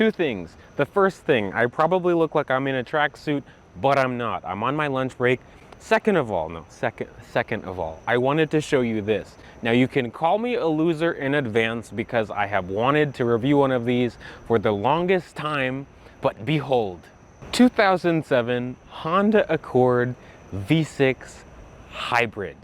Two things. The first thing, I probably look like I'm in a tracksuit, but I'm not. I'm on my lunch break. Second of all, I wanted to show you this. Now you can call me a loser in advance because I have wanted to review one of these for the longest time, but behold, 2007 Honda Accord V6 Hybrid.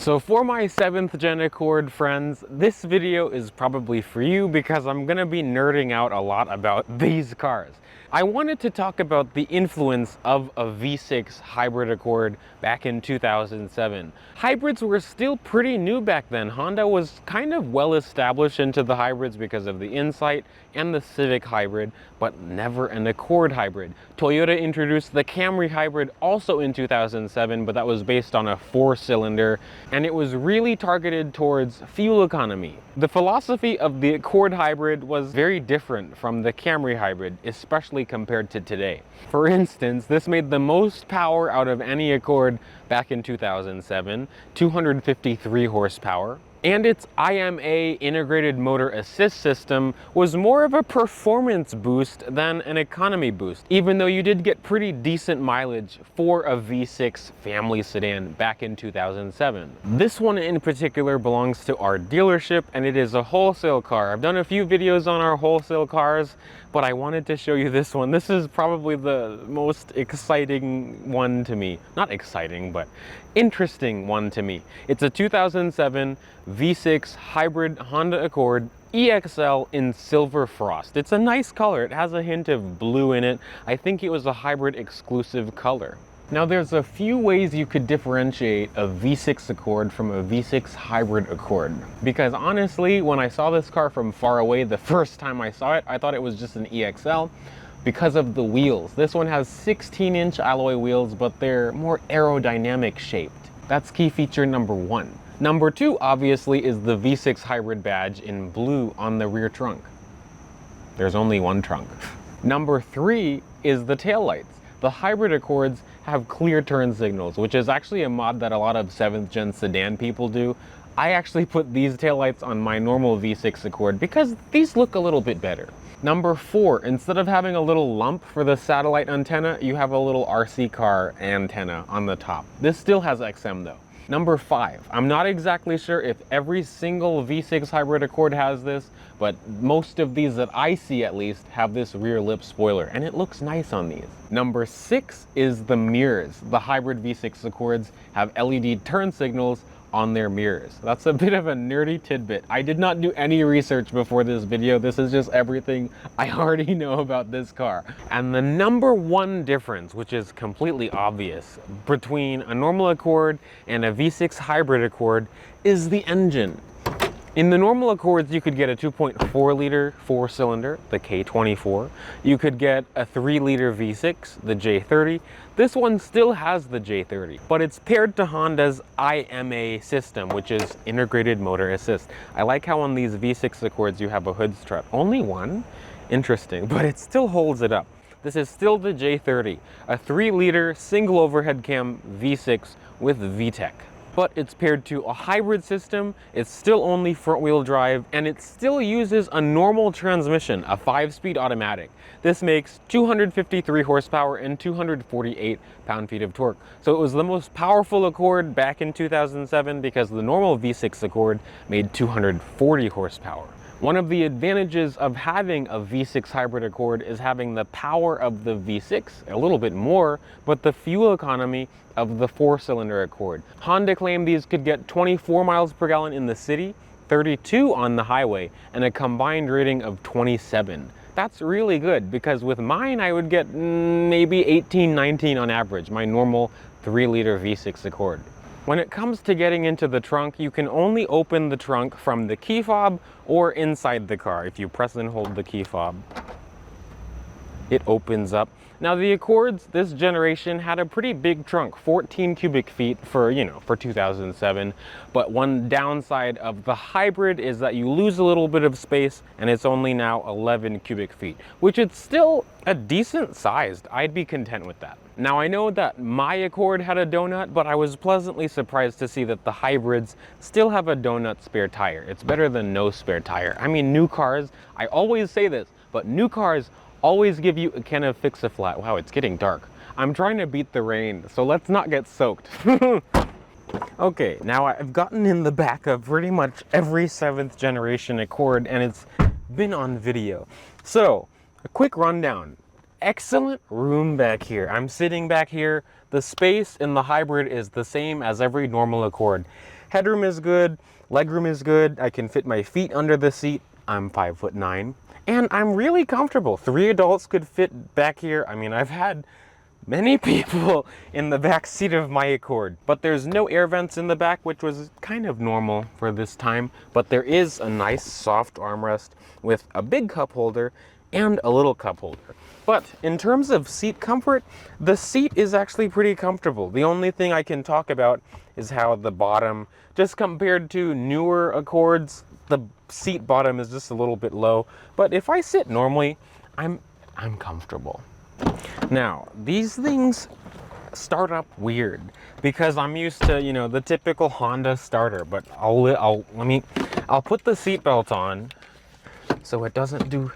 So for my 7th gen Accord friends, this video is probably for you because I'm gonna be nerding out a lot about these cars. I wanted to talk about the influence of a V6 hybrid Accord back in 2007. Hybrids were still pretty new back then. Honda was kind of well established into the hybrids because of the Insight and the Civic hybrid, but never an Accord hybrid. Toyota introduced the Camry hybrid also in 2007, but that was based on a 4-cylinder, and it was really targeted towards fuel economy. The philosophy of the Accord hybrid was very different from the Camry hybrid, especially compared to today. For instance, this made the most power out of any Accord back in 2007, 253 horsepower. And its IMA integrated motor assist system was more of a performance boost than an economy boost, even though you did get pretty decent mileage for a V6 family sedan back in 2007. This one in particular belongs to our dealership, and it is a wholesale car. I've done a few videos on our wholesale cars, but I wanted to show you this one. This is probably the most exciting one to me. Not exciting, but interesting one to me. It's a 2007 V6 hybrid Honda Accord EXL in Silver Frost. It's a nice color. It has a hint of blue in it. I think it was a hybrid exclusive color. Now there's a few ways you could differentiate a V6 Accord from a V6 hybrid Accord. Because honestly, when I saw this car from far away the first time I saw it, I thought it was just an EXL because of the wheels. This one has 16-inch alloy wheels, but they're more aerodynamic shaped. That's key feature number one. Number two, obviously, is the V6 hybrid badge in blue on the rear trunk. There's only one trunk. Number three is the taillights. The hybrid Accords have clear turn signals, which is actually a mod that a lot of 7th gen sedan people do. I actually put these taillights on my normal V6 Accord because these look a little bit better. Number four, instead of having a little lump for the satellite antenna, you have a little RC car antenna on the top. This still has XM though. Number five, I'm not exactly sure if every single V6 hybrid Accord has this, but most of these that I see at least have this rear lip spoiler, and it looks nice on these. Number six is the mirrors. The hybrid V6 Accords have LED turn signals on their mirrors. That's a bit of a nerdy tidbit. I did not do any research before this video. This is just everything I already know about this car. And the number one difference, which is completely obvious, between a normal Accord and a V6 hybrid Accord is the engine. In the normal Accords, you could get a 2.4 liter 4-cylinder, the K24. You could get a 3 liter V6, the J30. This one still has the J30, but it's paired to Honda's IMA system, which is integrated motor assist. I like how on these V6 Accords you have a hood strut. Only one? Interesting, but it still holds it up. This is still the J30, a 3 liter single overhead cam V6 with VTEC. But it's paired to a hybrid system, it's still only front wheel drive, and it still uses a normal transmission, a 5-speed automatic. This makes 253 horsepower and 248 pound-feet of torque. So it was the most powerful Accord back in 2007 because the normal V6 Accord made 240 horsepower. One of the advantages of having a V6 hybrid Accord is having the power of the V6, a little bit more, but the fuel economy of the 4-cylinder Accord. Honda claimed these could get 24 miles per gallon in the city, 32 on the highway, and a combined rating of 27. That's really good because with mine I would get maybe 18, 19 on average, my normal 3 liter V6 Accord. When it comes to getting into the trunk, you can only open the trunk from the key fob or inside the car if you press and hold the key fob. it opens up. Now the Accords this generation had a pretty big trunk, 14 cubic feet for, you know, for 2007. But one downside of the hybrid is that you lose a little bit of space, and it's only now 11 cubic feet, which is still a decent sized. I'd be content with that. Now I know that my Accord had a donut, but I was pleasantly surprised to see that the hybrids still have a donut spare tire. It's better than no spare tire. I mean, new cars, I always say this, but new cars always give you a can of Fix-A-Flat. Wow, it's getting dark. I'm trying to beat the rain, so let's not get soaked. Okay, now I've gotten in the back of pretty much every 7th generation Accord, and it's been on video. So, a quick rundown. Excellent room back here. I'm sitting back here. The space in the hybrid is the same as every normal Accord. Headroom is good, legroom is good. I can fit my feet under the seat. I'm 5'9". And I'm really comfortable. 3 adults could fit back here. I mean, I've had many people in the back seat of my Accord, but there's no air vents in the back, which was kind of normal for this time. But there is a nice soft armrest with a big cup holder and a little cup holder. But in terms of seat comfort, the seat is actually pretty comfortable. The only thing I can talk about is how the bottom, just compared to newer Accords, the seat bottom is just a little bit low. But if I sit normally, I'm comfortable. Now, these things start up weird because I'm used to, you know, the typical Honda starter, but I'll put the seatbelt on so it doesn't do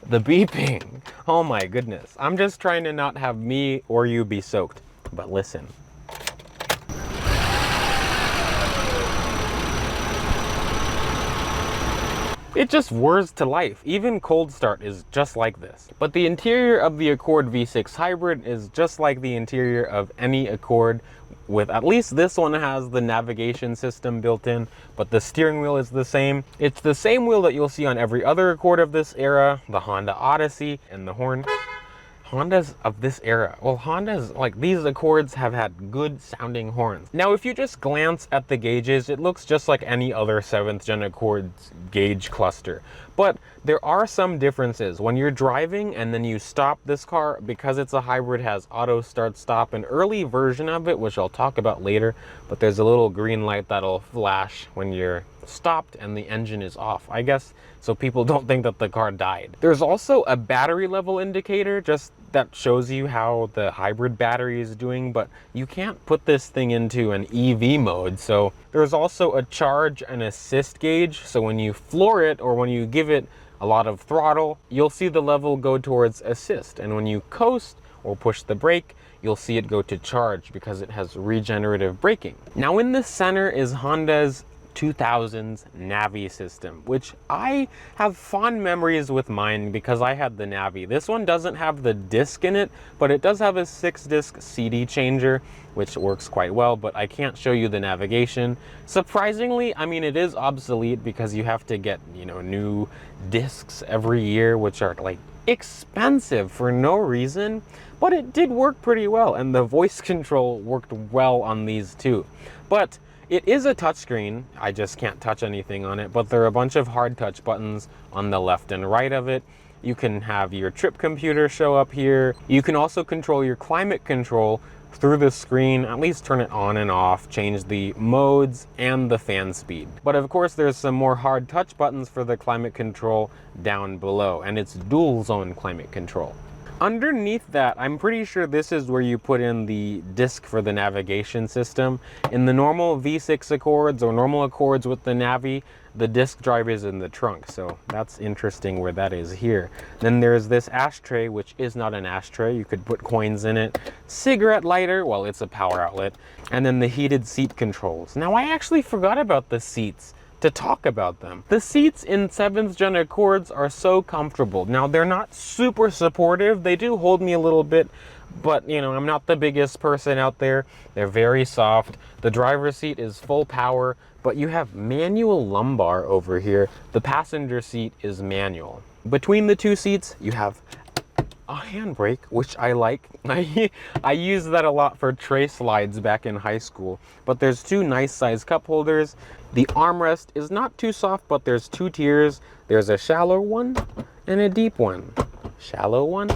the beeping. Oh my goodness. I'm just trying to not have me or you be soaked. But listen. It just whirs to life. Even cold start is just like this. But the interior of the Accord V6 Hybrid is just like the interior of any Accord, with at least this one has the navigation system built in, but the steering wheel is the same. It's the same wheel that you'll see on every other Accord of this era, the Honda Odyssey, and the horn. Hondas of this era, well, Hondas, like these Accords have had good sounding horns. Now, if you just glance at the gauges, it looks just like any other 7th gen Accord's gauge cluster. But there are some differences. When you're driving and then you stop this car, because it's a hybrid, has auto start stop, an early version of it, which I'll talk about later, but there's a little green light that'll flash when you're stopped and the engine is off, I guess, so people don't think that the car died. There's also a battery level indicator, just that shows you how the hybrid battery is doing, but you can't put this thing into an EV mode. So there's also a charge and assist gauge, so when you floor it or when you give it a lot of throttle, you'll see the level go towards assist, and when you coast or push the brake, you'll see it go to charge because it has regenerative braking. Now in the center is Honda's 2000's Navi system, which I have fond memories with mine because I had the Navi. This one doesn't have the disc in it, but it does have a 6-disc CD changer, which works quite well, but I can't show you the navigation. Surprisingly, I mean, it is obsolete because you have to get, you know, new discs every year, which are like expensive for no reason, but it did work pretty well, and the voice control worked well on these too. But it is a touchscreen. I just can't touch anything on it, but there are a bunch of hard touch buttons on the left and right of it. You can have your trip computer show up here. You can also control your climate control through the screen, at least turn it on and off, change the modes and the fan speed. But of course, there's some more hard touch buttons for the climate control down below, and it's dual zone climate control. Underneath that, I'm pretty sure this is where you put in the disc for the navigation system. In the normal V6 Accords or normal Accords with the Navi, the disc drive is in the trunk, so that's interesting where that is here. Then there's this ashtray, which is not an ashtray. You could put coins in it. Cigarette lighter, well, it's a power outlet. And then the heated seat controls. Now, I actually forgot about the seats to talk about them. The seats in 7th gen Accords are so comfortable. Now, they're not super supportive. They do hold me a little bit, but you know, I'm not the biggest person out there. They're very soft. The driver's seat is full power, but you have manual lumbar over here. The passenger seat is manual. Between the two seats, you have a handbrake, which I like. I use that a lot for tray slides back in high school. But there's two nice size cup holders. The armrest is not too soft, but there's two tiers. There's a shallow one and a deep one. Shallow one,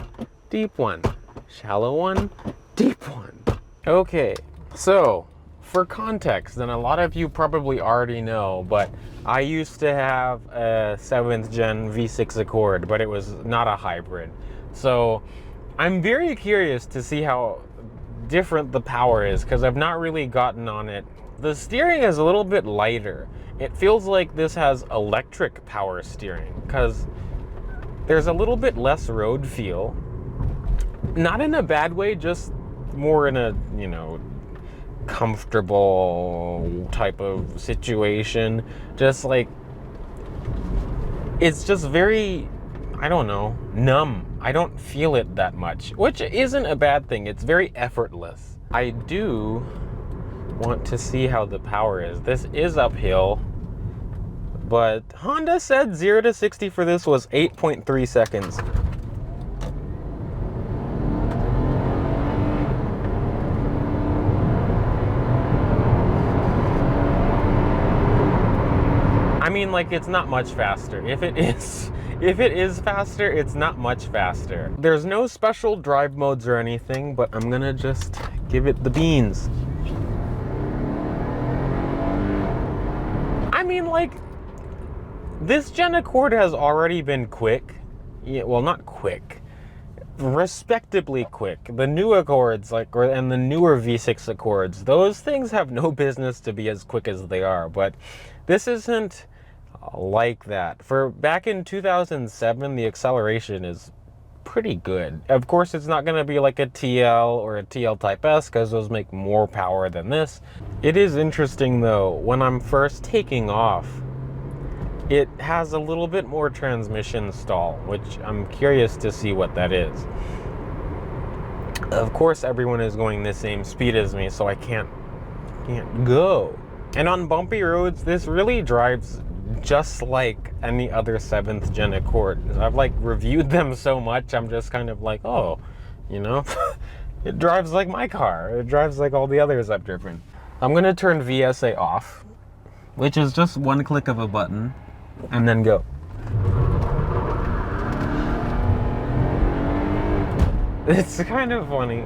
deep one. Shallow one, deep one. Okay, so for context, and a lot of you probably already know, but I used to have a 7th gen V6 Accord, but it was not a hybrid. So I'm very curious to see how different the power is, because I've not really gotten on it. The steering is a little bit lighter. It feels like this has electric power steering, because there's a little bit less road feel. Not in a bad way, just more in a, you know, comfortable type of situation. Just like, it's just very, I don't know, numb. I don't feel it that much, which isn't a bad thing. It's very effortless. I do want to see how the power is. This is uphill, but Honda said 0 to 60 for this was 8.3 seconds. I mean, like, it's not much faster. If it is faster, it's not much faster. There's no special drive modes or anything, but I'm gonna just give it the beans. I mean, like, this Gen Accord has already been quick. Yeah, well, not quick. Respectably quick. The new Accords, like, and the newer V6 Accords, those things have no business to be as quick as they are, but this isn't like that. For back in 2007, the acceleration is pretty good. Of course, it's not going to be like a TL or a TL Type S, because those make more power than this. It is interesting though, when I'm first taking off, it has a little bit more transmission stall, which I'm curious to see what that is. Of course, everyone is going the same speed as me, so I can't go. And on bumpy roads, this really drives just like any other 7th gen Accord. I've like reviewed them so much, I'm just kind of like, oh, you know, it drives like my car. It drives like all the others I've driven. I'm gonna turn VSA off, which is just one click of a button, and then go. It's kind of funny.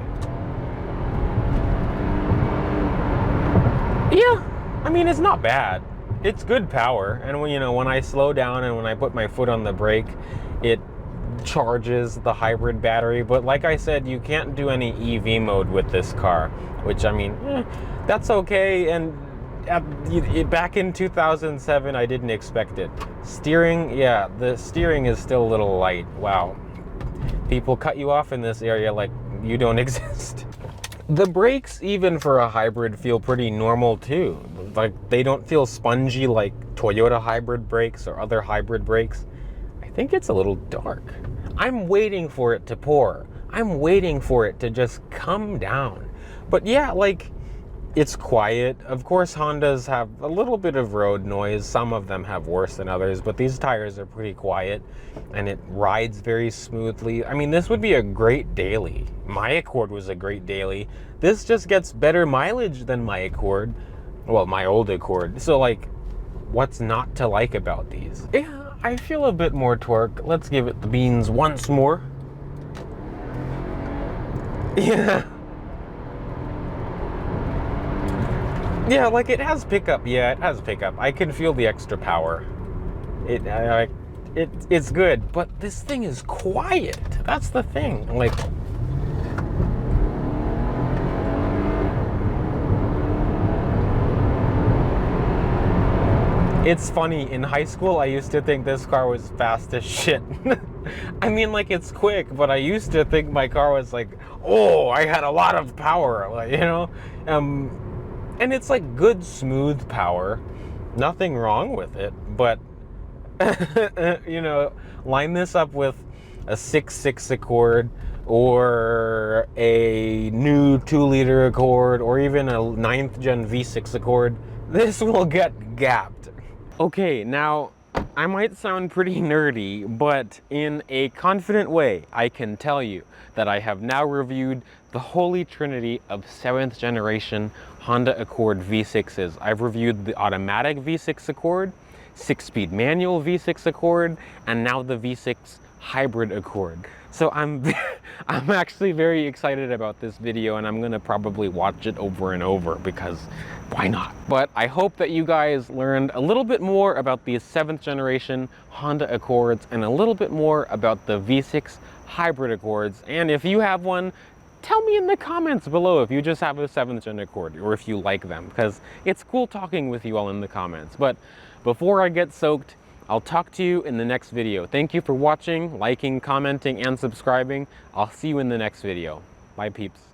Yeah, I mean, it's not bad. It's good power, and when, you know, when I slow down and when I put my foot on the brake, it charges the hybrid battery. But like I said, you can't do any EV mode with this car, which, I mean, that's okay. And back in 2007, I didn't expect it. Steering, yeah, the steering is still a little light. Wow. People cut you off in this area like you don't exist. The brakes, even for a hybrid, feel pretty normal too. Like, they don't feel spongy like Toyota hybrid brakes or other hybrid brakes. I think it's a little dark. I'm waiting for it to pour. I'm waiting for it to just come down. But yeah, like, it's quiet. Of course, Hondas have a little bit of road noise. Some of them have worse than others, but these tires are pretty quiet and it rides very smoothly. I mean, this would be a great daily. My Accord was a great daily. This just gets better mileage than my Accord. Well, my old Accord. So, like, what's not to like about these? Yeah, I feel a bit more torque. Let's give it the beans once more. Yeah. Yeah, like, it has pickup. Yeah, it has pickup. I can feel the extra power. It's good, but this thing is quiet. That's the thing. Like, it's funny, in high school, I used to think this car was fast as shit. I mean, like, it's quick, but I used to think my car was like, oh, I had a lot of power, like, you know? And it's like good, smooth power. Nothing wrong with it, but, you know, line this up with a 6.6 Accord or a new 2-liter Accord or even a 9th gen V6 Accord, this will get gapped. Okay, now I might sound pretty nerdy, but in a confident way, I can tell you that I have now reviewed the holy trinity of 7th generation Honda Accord V6s. I've reviewed the automatic V6 Accord, 6-speed manual V6 Accord, and now the V6 hybrid Accord. So I'm actually very excited about this video, and I'm gonna probably watch it over and over because why not? But I hope that you guys learned a little bit more about these 7th generation Honda Accords and a little bit more about the V6 hybrid Accords. And if you have one, tell me in the comments below if you just have a 7th gen Accord or if you like them, because it's cool talking with you all in the comments. But before I get soaked, I'll talk to you in the next video. Thank you for watching, liking, commenting, and subscribing. I'll see you in the next video. Bye, peeps.